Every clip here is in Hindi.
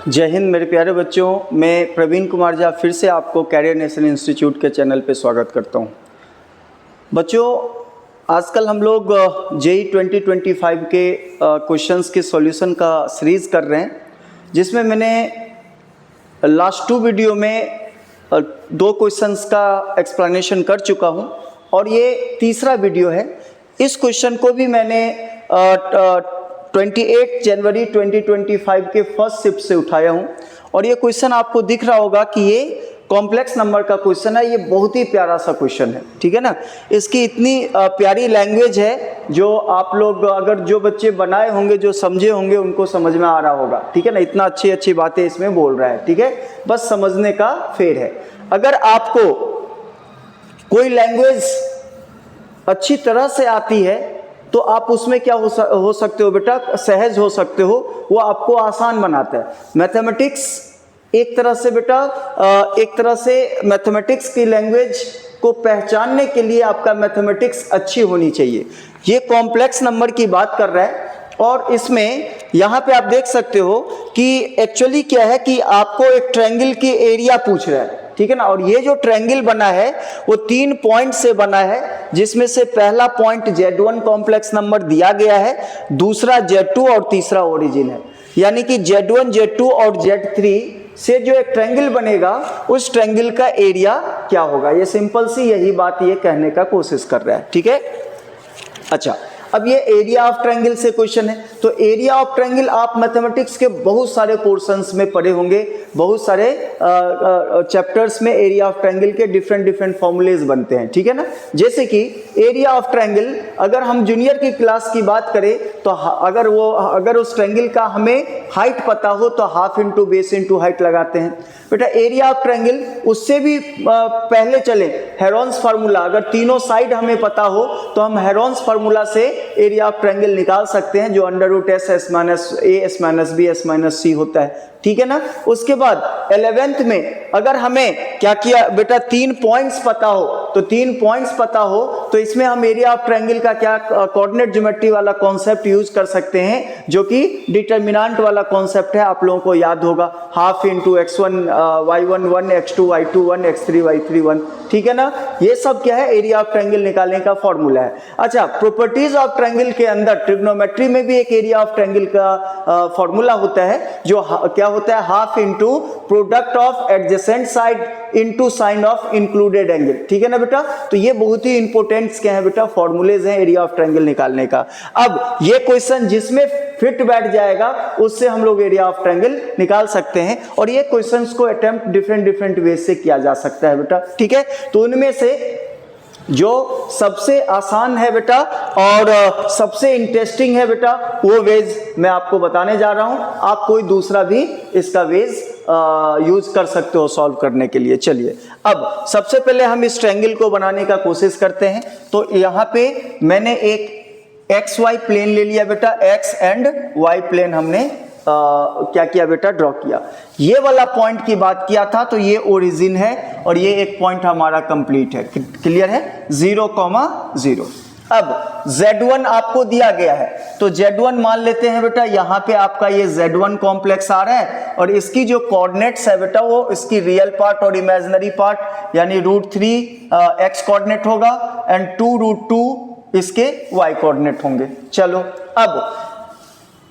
जय हिंद मेरे प्यारे बच्चों, मैं प्रवीण कुमार झा फिर से आपको कैरियर नेशन इंस्टीट्यूट के चैनल पे स्वागत करता हूं। बच्चों, आजकल हम लोग जेई 2025 के क्वेश्चंस के सॉल्यूशन का सीरीज़ कर रहे हैं, जिसमें मैंने लास्ट 2 वीडियो में 2 क्वेश्चंस का एक्सप्लेनेशन कर चुका हूं और ये तीसरा वीडियो है। इस क्वेश्चन को भी मैंने 28 जनवरी 2025 के फर्स्ट शिफ्ट से उठाया हूं और ये क्वेश्चन आपको दिख रहा होगा कि ये कॉम्प्लेक्स नंबर का क्वेश्चन है। ये बहुत ही प्यारा सा क्वेश्चन है, ठीक है ना। इसकी इतनी प्यारी लैंग्वेज है जो आप लोग अगर जो बच्चे बनाए होंगे, जो समझे होंगे, उनको समझ में आ रहा होगा, ठीक है ना। इतना अच्छी अच्छी बातें इसमें बोल रहा है, ठीक है। बस समझने का फेर है। अगर आपको कोई लैंग्वेज अच्छी तरह से आती है तो आप उसमें क्या हो सकते हो बेटा, सहज हो सकते हो। वो आपको आसान बनाता है। मैथमेटिक्स एक तरह से बेटा, एक तरह से मैथमेटिक्स की लैंग्वेज को पहचानने के लिए आपका मैथमेटिक्स अच्छी होनी चाहिए। ये कॉम्प्लेक्स नंबर की बात कर रहा है और इसमें यहाँ पे आप देख सकते हो कि एक्चुअली क्या है कि आपको एक ट्रायंगल की एरिया पूछ रहा है, ठीक है ना। और ये जो ट्रायंगल बना है वो 3 पॉइंट से बना है, जिसमें से पहला पॉइंट Z1 कॉम्प्लेक्स नंबर दिया गया है, दूसरा Z2 और तीसरा ओरिजिन है। यानी कि Z1, Z2 और Z3 से जो एक ट्रायंगल बनेगा उस ट्रायंगल का एरिया क्या होगा। ये सिंपल सी यही बात ये कहने का कोशिश कर रहा है, ठीक है। अच्छा, अब ये एरिया ऑफ ट्रायंगल से क्वेश्चन है। तो एरिया ऑफ ट्रायंगल आप मैथमेटिक्स के बहुत सारे पोर्शंस में पढ़े होंगे, बहुत सारे चैप्टर्स में एरिया ऑफ ट्रायंगल के डिफरेंट फॉर्मूलेज बनते हैं, ठीक है ना। जैसे कि एरिया ऑफ ट्रायंगल, अगर हम जूनियर की क्लास की बात करें तो अगर उस ट्रायंगल का हमें हाइट पता हो तो half into base into height लगाते हैं बेटा। एरिया ऑफ ट्रायंगल उससे भी पहले चले, हेरोन्स फार्मूला, अगर तीनों साइड हमें पता हो तो हम हेरोन्स फार्मूला से एरिया ऑफ ट्रायंगल निकाल सकते हैं, जो √S minus A S minus B S minus C होता है, ठीक है ना। उसके बाद 11th में अगर हमें क्या किया बेटा, 3 पॉइंट्स पता हो तो 3 पॉइंट्स पता हो तो इसमें हम एरिया ऑफ ट्रायंगल का क्या कोऑर्डिनेट ज्योमेट्री वाला कॉन्सेप्ट यूज कर सकते हैं, जो कि डिटरमिनेंट वाला कॉन्सेप्ट है। आप लोगों को याद होगा, half into x1 y1 1 x2 y2 1 x3 y3 1, ठीक है ना। ये सब क्या है, एरिया ऑफ ट्रायंगल निकालने का फॉर्मूला है। अच्छा, प्रॉपर्टीज ऑफ ट्रायंगल के अंदर ट्रिग्नोमेट्री में भी एक एरिया ऑफ ट्रायंगल का फॉर्मूला होता है, जो क्या होता है, half into product of adjacent side into sine of included angle, ठीक है ना बेटा। तो ये बहुत ही इंपॉर्टेंट क्या है बेटा, फॉर्मूलेज हैं एरिया ऑफ ट्रायंगल निकालने का। अब ये क्वेश्चन जिसमें फिट बैठ जाएगा उससे हम लोग एरिया ऑफ ट्रायंगल निकाल सकते हैं और ये क्वेश्चंस को अटेम्प्ट डिफरेंट वे से किया जा सकता है बेटा, ठीक है। तो उनमें से जो सबसे आसान है बेटा और सबसे इंटरेस्टिंग है बेटा, वो वेज मैं आपको बताने जा रहा हूं। आप कोई दूसरा भी इसका वेज यूज कर सकते हो सॉल्व करने के लिए। चलिए, अब सबसे पहले हम इस ट्रायंगल को बनाने का कोशिश करते हैं। तो यहाँ पे मैंने एक XY प्लेन ले लिया बेटा, X एंड Y प्लेन हमने क्या किया बेटा, ड्रॉ किया। ये वाला पॉइंट की बात किया था तो ये ओरिजिन है और ये एक पॉइंट हमारा कंप्लीट है, क्लियर है, 0,0। अब Z1 आपको दिया गया है तो Z1 मान लेते हैं बेटा, यहाँ पे आपका ये Z1 कॉम्प्लेक्स आ रहा है और इसकी जो कोऑर्डिनेट्स है बेटा, वो इसकी रियल पार्ट और इमेजिनरी पार्ट, यानी √3 X कोऑर्डिनेट होगा एंड 2√2 इसके Y कोऑर्डिनेट होंगे। चलो, अब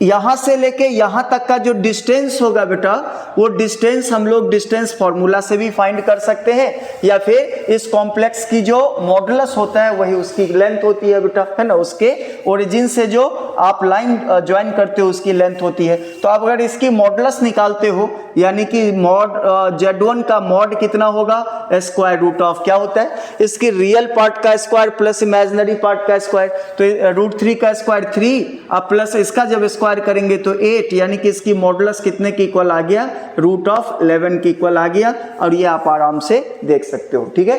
यहां से लेके यहां तक का जो डिस्टेंस होगा बेटा, वो डिस्टेंस हम लोग डिस्टेंस फॉर्मूला से भी फाइंड कर सकते हैं, या फिर इस कॉम्प्लेक्स की जो मॉडुलस होता है वही उसकी लेंथ होती है बेटा, है ना। उसके ओरिजिन से जो आप लाइन ज्वाइन करते हो उसकी लेंथ होती है। तो आप अगर इसकी मॉडुलस निकालते हो, यानी कि मॉड Z1 का मॉड कितना होगा, स्क्वायर रूट ऑफ क्या होता है, इसकी रियल पार्ट का स्क्वायर प्लस इमेजिनरी पार्ट का स्क्वायर। तो √3 का स्क्वायर 3 अब प्लस इसका जब स्क्वायर करेंगे तो 8, यानी कि इसकी मॉडुलस कितने की इक्वल आ गया, √11 की इक्वल आ गया। और ये आप आराम से देख सकते हो, ठीक है।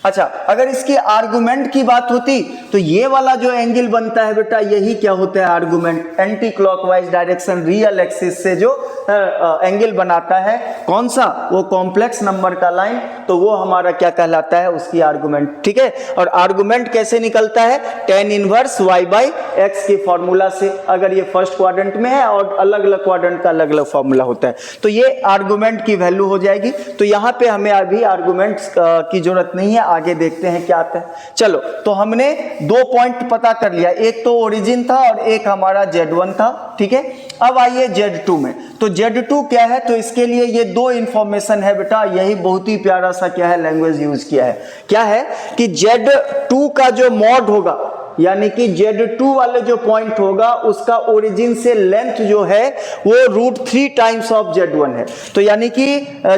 अच्छा, अगर इसकी आर्गुमेंट की बात होती तो ये वाला जो एंगल बनता है बेटा, यही क्या होता है argument, anti clockwise direction real axis से जो एंगल बनाता है, कौन सा, वो कॉम्प्लेक्स नंबर का लाइन, तो वो हमारा क्या कहलाता है, उसकी आर्गुमेंट। ठीक है, और आर्गुमेंट कैसे निकलता है, tan inverse y by x के फॉर्मूला से, अगर ये फर्स्ट क्वाड्रेंट में है और अलग अलग क्वाड्रेंट का अलग अलग फॉर्मूला होता है, तो ये आर्गुमेंट की वैल्यू हो जाएगी। तो यहाँ पे हमें अभी आर्गुमेंट की जरूरत नहीं है, आगे देखते हैं क्या आता है। चलो, तो हमने 2 पॉइंट पता कर लिया, एक तो ओरिजिन था और एक हमारा Z1 था। ठीक है, अब आइए Z2 में। तो Z2 क्या है, तो इसके लिए ये 2 इंफॉर्मेशन है बेटा, यही बहुत ही प्यारा सा क्या है लैंग्वेज यूज किया है। क्या है कि Z2 का जो मॉड होगा, यानी कि Z2 वाले जो पॉइंट होगा उसका ओरिजिन से लेंथ जो है वो √3 टाइम्स ऑफ Z1 है। तो यानी कि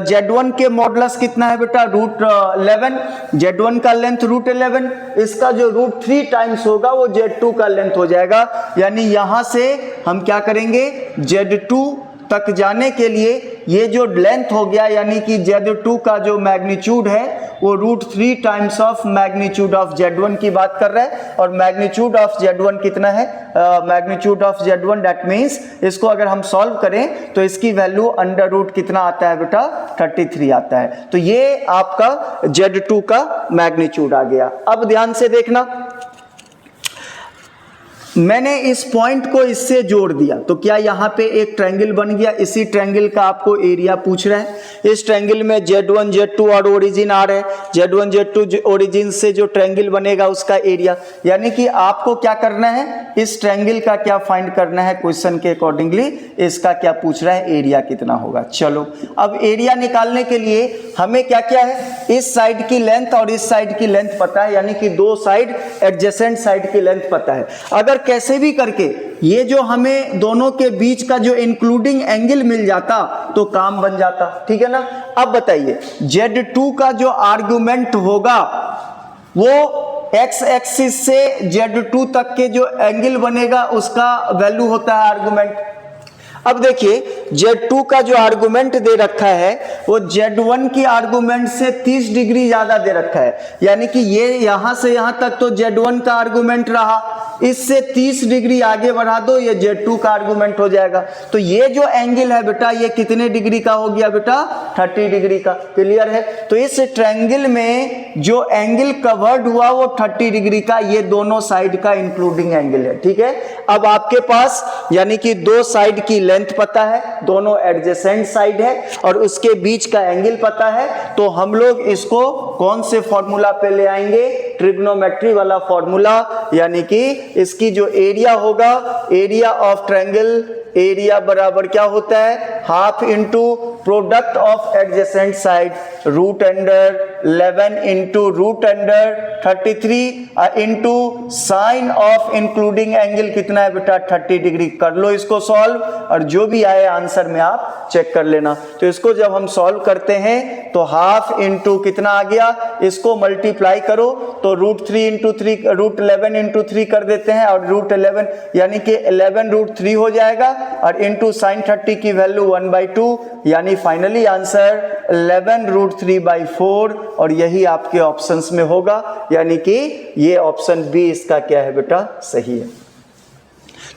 Z1 के मॉडुलस कितना है बेटा, √11, Z1 का लेंथ √11, इसका जो √3 टाइम्स होगा वो Z2 का लेंथ हो जाएगा। यानी यहां से हम क्या करेंगे, Z2 तक जाने के लिए ये जो लेंथ हो गया, यानी कि Z2 का जो मैग्नीट्यूड है वो √3 times of magnitude of Z1 की बात कर रहा है। और मैग्नीट्यूड ऑफ Z1 कितना है, magnitude of Z1 that means, इसको अगर हम सॉल्व करें तो इसकी वैल्यू अंडर रूट कितना आता है बेटा, 33 आता है। तो ये आपका Z2 का मैग्नीट्यूड आ गया। अब ध्यान से देखना, मैंने इस पॉइंट को इससे जोड़ दिया, तो क्या यहाँ पे एक ट्रायंगल बन गया। इसी ट्रायंगल का आपको एरिया पूछ रहा है। इस ट्रायंगल में Z1 Z2 और ओरिजिन आ रहे हैं, Z1 Z2 ओरिजिन से जो ट्रायंगल बनेगा उसका एरिया, यानी कि आपको क्या करना है, इस ट्रायंगल का क्या फाइंड करना है, क्वेश्चन के अकॉर्डिंगली इसका क्या पूछ रहा है, एरिया कितना होगा। चलो, अब एरिया निकालने के लिए हमें क्या क्या है, इस साइड की लेंथ और इस साइड की लेंथ पता है, यानी कि 2 साइड एडजेसेंट साइड की लेंथ पता है। अगर कैसे भी करके ये जो हमें दोनों के बीच का जो इंक्लूडिंग एंगल मिल जाता तो काम बन जाता। ठीक है ना। अब बताइए, Z2 का जो आर्गुमेंट होगा वो x एक्सिस से Z2 तक के जो एंगल बनेगा उसका वैल्यू होता है आर्गुमेंट। अब देखिए, Z2 का जो आर्गुमेंट दे रखा है वो Z1 की आर्गुमेंट से 30 डिग्री ज्यादा दे रखा है, यानी कि ये यहां से यहां तक तो Z1 का आर्गुमेंट रहा, इससे 30 डिग्री आगे बढ़ा दो, ये Z2 का आर्गुमेंट हो जाएगा। तो ये जो एंगल है बेटा, ये कितने डिग्री का हो गया बेटा, 30 डिग्री का। क्लियर है। तो इस ट्रायंगल में जो एंगल कवर्ड हुआ वो 30 डिग्री का, ये दोनों साइड का इंक्लूडिंग एंगल है। ठीक है। अब आपके पास यानी कि 2 साइड की लेंथ पता है, दोनों एडजेसेंट साइड है और उसके बीच का एंगल पता है, तो हम लोग इसको कौन से फॉर्मूला पे ले आएंगे, ट्रिग्नोमेट्री वाला फॉर्मूला, यानी कि इसकी जो एरिया होगा, एरिया ऑफ ट्रायंगल, एरिया बराबर क्या होता है, half into product of adjacent side, √11 into √33 into sine of including angle कितना है बेटा, 30 डिग्री। कर लो इसको सॉल्व और जो भी आए आंसर में आप चेक कर लेना। तो इसको जब हम सॉल्व करते हैं तो हाफ इंटू कितना आ गया, इसको मल्टीप्लाई करो तो √3 इंटू 3, √11 इंटू 3 कर देते हैं और √11 यानी कि 11 √3 हो जाएगा और इंटू साइन 30 की वैल्यू 1/2, यानी फाइनली आंसर 11 √3/4 और यही आपके ऑप्शंस में होगा, यानी कि ये ऑप्शन बी इसका क्या है बेटा, सही है।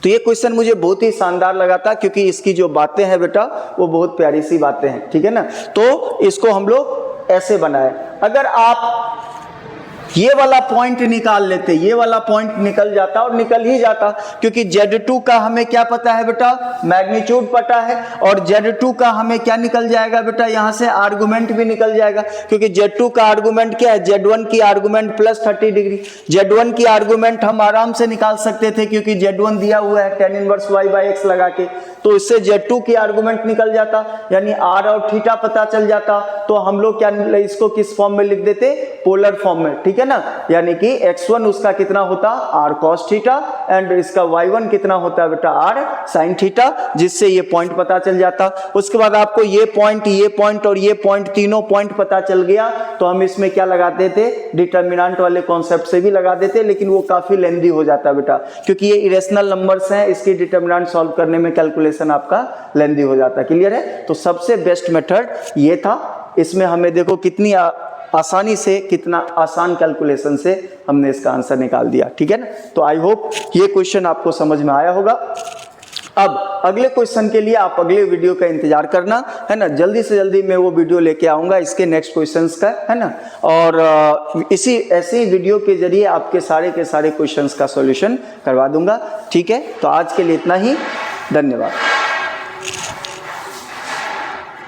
तो ये क्वेश्चन मुझे बहुत ही शानदार लगा था क्योंकि इसकी जो बातें हैं बेटा वो बहुत प्यारी सी बातें हैं। ठीक है ना। तो इसको हम लोग ऐसे बनाए, अगर आप ये वाला पॉइंट निकाल लेते, ये वाला पॉइंट निकल जाता और निकल ही जाता, क्योंकि Z2 का हमें क्या पता है बेटा, मैग्नीट्यूड पता है, और Z2 का हमें क्या निकल जाएगा बेटा, यहां से आर्गुमेंट भी निकल जाएगा, क्योंकि Z2 का आर्गुमेंट क्या है, Z1 की आर्गुमेंट प्लस 30 डिग्री। Z1 की आर्गुमेंट हम आराम से निकाल सकते थे क्योंकि Z1 दिया हुआ है tan इनवर्स y/x लगा के, तो इससे Z2 की आर्गुमेंट निकल जाता, यानी r और थीटा पता चल जाता। तो हम लोग क्या इसको किस फॉर्म में लिख देते, पोलर फॉर्म में। ठीक है ना। यानी कि x1 उसका कितना होता, r cos थीटा, एंड इसका y1 कितना होता है बेटा, r sin थीटा, जिससे ये पॉइंट पता चल जाता। उसके बाद आपको ये पॉइंट और ये पॉइंट, तीनों पॉइंट पता चल गया तो हम इसमें क्या लगाते थे, डिटर्मिनेंट वाले कॉन्सेप्ट से भी लगा देते, लेकिन वो काफी लेंदी हो जाता बेटा, क्योंकि ये इरेशनल नंबर्स हैं, इसकी डिटर्मिनेंट सॉल्व करने में कैलकुलेशन आपका लेंदी हो जाता। क्लियर है। तो सबसे बेस्ट मेथड ये था। इसमें हमें देखो कितनी आसानी से, कितना आसान कैलकुलेशन से हमने इसका आंसर निकाल दिया। ठीक है ना, तो आई होप ये क्वेश्चन आपको समझ में आया होगा। अब अगले क्वेश्चन के लिए आप अगले वीडियो का इंतजार करना, है ना। जल्दी से जल्दी मैं वो वीडियो लेके आऊंगा इसके नेक्स्ट क्वेश्चंस का, है ना। और इसी ऐसे ही वीडियो के जरिए आपके सारे के सारे क्वेश्चंस का सॉल्यूशन करवा दूंगा। ठीक है, तो आज के लिए इतना ही, धन्यवाद।